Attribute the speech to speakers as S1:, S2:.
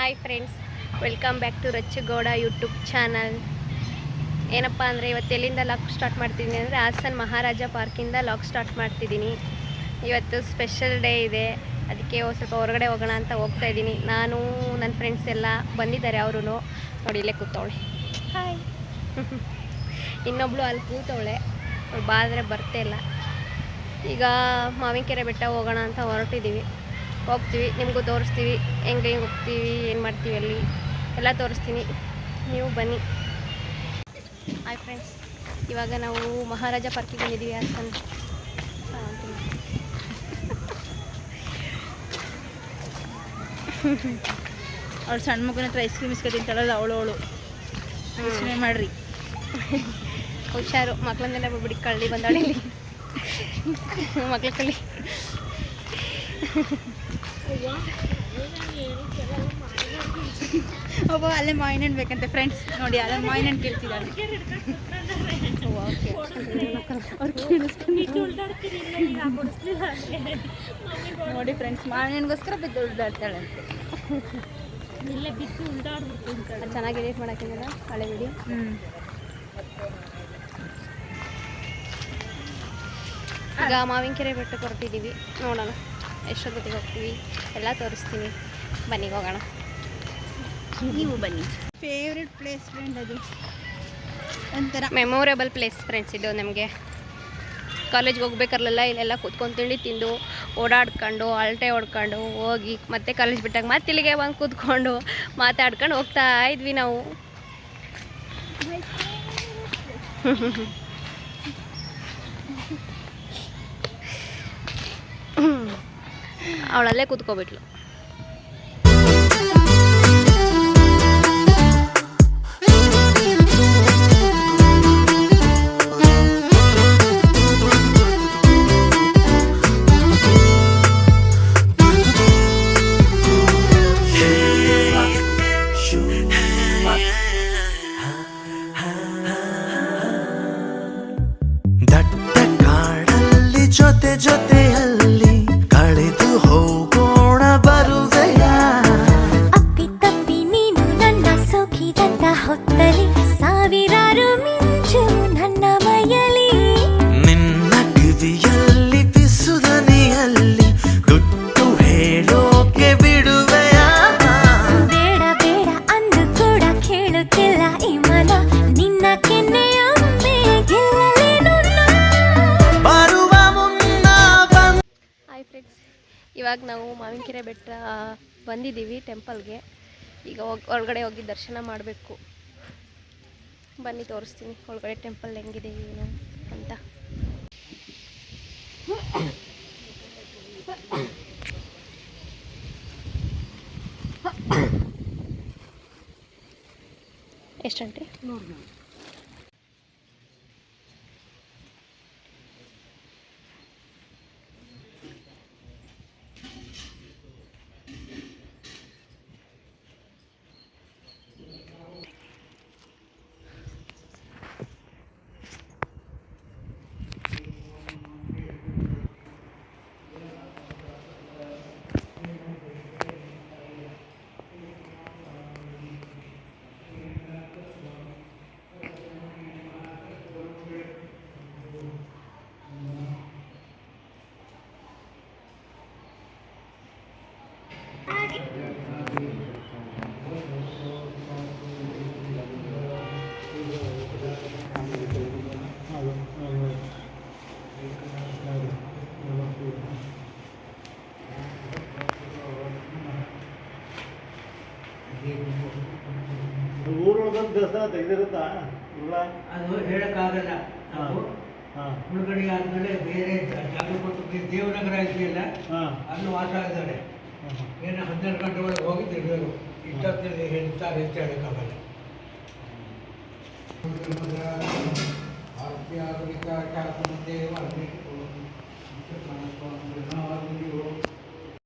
S1: Hi friends, welcome back to Rachchagowda YouTube channel. ಏನಪ್ಪ ಅಂದರೆ ಇವತ್ತು ಎಲ್ಲಿಂದ ಲಾಗ್ ಸ್ಟಾರ್ಟ್ ಮಾಡ್ತಿದ್ದೀನಿ ಅಂದರೆ ಹಾಸನ್ ಮಹಾರಾಜ ಪಾರ್ಕಿಂದ ಲಾಗ್ ಸ್ಟಾರ್ಟ್ ಮಾಡ್ತಿದ್ದೀನಿ. ಇವತ್ತು ಸ್ಪೆಷಲ್ ಡೇ ಇದೆ, ಅದಕ್ಕೆ ಸ್ವಲ್ಪ ಹೊರಗಡೆ ಹೋಗೋಣ ಅಂತ ಹೋಗ್ತಾ ಇದ್ದೀನಿ. ನಾನು ನನ್ನ ಫ್ರೆಂಡ್ಸ್ ಎಲ್ಲ ಬಂದಿದ್ದಾರೆ. ಅವರು ನೋಡಿ ಇಲ್ಲೇ ಕೂತವಳೆ. ಹಾಯ್. ಇನ್ನೊಬ್ಳು ಅಲ್ಲಿ ಕೂತವಳೆ, ಅವಳು ಬಾದ್ರೆ ಬರ್ತೇ ಇಲ್ಲ. ಈಗ ಮಾವಿನಕೆರೆ ಬೆಟ್ಟ ಹೋಗೋಣ ಅಂತ ಹೊರಟಿದ್ದೀವಿ. ಹೋಗ್ತೀವಿ, ನಿಮಗೂ ತೋರಿಸ್ತೀವಿ ಹೆಂಗೆ ಹೋಗ್ತೀವಿ, ಏನು ಮಾಡ್ತೀವಿ ಅಲ್ಲಿ ಎಲ್ಲ ತೋರಿಸ್ತೀನಿ, ನೀವು ಬನ್ನಿ. ಹಾಯ್ ಫ್ರೆಂಡ್ಸ್, ಇವಾಗ ನಾವು ಮಹಾರಾಜ ಪಾರ್ಕಿಗೆ ಬಂದಿದ್ದೀವಿ ಹಾಸನ್.
S2: ಅವ್ಳು ಸಣ್ಣ ಮಗನ ಹತ್ರ ಐಸ್ ಕ್ರೀಮ್ ಇಸ್ಕೊ ತಿಂತಾಳಲ್ಲ ಅವಳು ಯೋಚನೆ ಮಾಡ್ರಿ.
S1: ಹುಷಾರು, ಮಕ್ಳನ್ನೆಲ್ಲ ಬಿಡಿ, ಕಳ್ಳಿ ಬಂದಾಳೆ ಇಲ್ಲಿ. ಮಕ್ಳ ಕಳ್ಳಿ.
S2: ಒಬ್ಬ ಅಲ್ಲೇ ಮಾವಿನ ಹಣ್ಣು ಬೇಕಂತೆ ಫ್ರೆಂಡ್ಸ್. ನೋಡಿ ಅಲ್ಲೇ ಮಾವಿನ ಹಣ್ಣು ಕೇಳ್ತಿದ್ದಾಳೆ. ನೋಡಿ ಫ್ರೆಂಡ್ಸ್, ಮಾವಿನ ಹಣ್ಣಿಗೋಸ್ಕರ ಬಿದ್ದು ಉಳ್ದಾಡ್ತಾಳಂತೆ.
S1: ಚೆನ್ನಾಗಿ ಎಡಿಟ್ ಮಾಡೋಕ್ಕಿಲ್ಲ ಹಳೆ ವಿಡಿಯೋ. ಈಗ ಮಾವಿನಕೆರೆ ಬೆಟ್ಟಕ್ಕೆ ಹೊರಟಿದ್ದೀವಿ. ನೋಡೋಣ ಎಷ್ಟೊತ್ತಿಗೆ ಹೋಗ್ತೀವಿ, ಎಲ್ಲ ತೋರಿಸ್ತೀನಿ. ಬನ್ನಿ ಹೋಗೋಣ,
S2: ನೀವು ಬನ್ನಿ. ಫೇವ್ರೆಟ್ ಪ್ಲೇಸ್ ಫ್ರೆಂಡ್, ಅದು ಒಂಥರ
S1: ಮೆಮೊರೇಬಲ್ ಪ್ಲೇಸ್ ಫ್ರೆಂಡ್ಸ್. ಇದು ನಮಗೆ ಕಾಲೇಜ್ಗೆ ಹೋಗ್ಬೇಕಾರಲ್ಲ, ಇಲ್ಲೆಲ್ಲ ಕೂತ್ಕೊಂಡು ತಿಂಡಿ ತಿಂದು ಓಡಾಡ್ಕೊಂಡು ಅಳಟೆ ಹೊಡ್ಕೊಂಡು ಹೋಗಿ ಮತ್ತೆ ಕಾಲೇಜ್ ಬಿಟ್ಟಾಗ ಮತ್ತೆ ಇಲ್ಲಿಗೆ ಬಂದು ಕೂತ್ಕೊಂಡು ಮಾತಾಡ್ಕೊಂಡು ಹೋಗ್ತಾ ಇದ್ವಿ ನಾವು. ಅವಳಲ್ಲೇ ಕೂತ್ಕೊಬಿಟ್ಲು.
S3: ಜೊತೆ ಜೊತೆಯಲ್ಲಿ ಕಳೆದು ಹೋಗೋಣ ಬರುವೆಯ.
S4: ಅಪ್ಪಿ ತಪ್ಪಿ ನೀನು ನನ್ನ ಸೋಕಿದಂತ ಹೊತ್ತಲಿ ಸಾವಿರಾರು ಮಿಂಚು ನನ್ನ ಮೈಯಲಿ.
S3: ನಿನ್ನ ಕಿವಿಯಲ್ಲಿ ಬಿಸುದನಿಯಲ್ಲಿ ಗುಟ್ಟು ಹೇಳೋಕೆ ಬಿಡುವೆಯ.
S4: ಬೇಡ ಬೇಡ ಅಂದು ಕೂಡ ಕೇಳುತ್ತಿಲ್ಲ ಈ ಮನ, ನಿನ್ನ ಕೆನ್ನೆಯೊಮ್ಮೆ ಗೆಲ್ಲಲೇನು
S3: ಬರುವ ಮುನ್ನ
S1: ಹಾಯ್ ಫ್ರೆಂಡ್ಸ್, ಇವಾಗ ನಾವು ಮಾವಿನಕೆರೆ ಬೆಟ್ಟ ಬಂದಿದ್ದೀವಿ ಟೆಂಪಲ್ಗೆ. ಈಗ ಒಳಗಡೆ ಹೋಗಿ ದರ್ಶನ ಮಾಡಬೇಕು. ಬನ್ನಿ ತೋರಿಸ್ತೀನಿ ಒಳಗಡೆ ಟೆಂಪಲ್ ಹೆಂಗಿದೆ ಏನು ಅಂತ. ಎಷ್ಟಂತೆ ನೋಡಿ.
S5: ಊರೊಳಗೊಂದು ದೇವಸ್ಥಾನ ತೆಗೆದಿರುತ್ತಾ?
S6: ಅದು ಹೇಳಕ್ಕಾಗಲ್ಲ. ಮುಳುಗಡೆ ಆದ್ಮೇಲೆ ಬೇರೆ ಜಾಗ ಕೊಟ್ಟು ದೇವನಗರ ಇದೆಯಲ್ಲ, ಅಲ್ಲಿ ವಾಸ ಇದ್ದಾರೆ. ಏನು 12 ಗಂಟೆ ಒಳಗೆ ಹೋಗಿ ತಿರುಗಬೇಕು. ಇಷ್ಟೊತ್ತಲ್ಲಿ ಹೇಳ್ತಾರೆ ಅಂತ ಹೇಳಕ್ಕಾಗಲ್ಲ. ಆಧ್ಯಾತ್ಮಿಕ ಶಾಸನ ದೇವ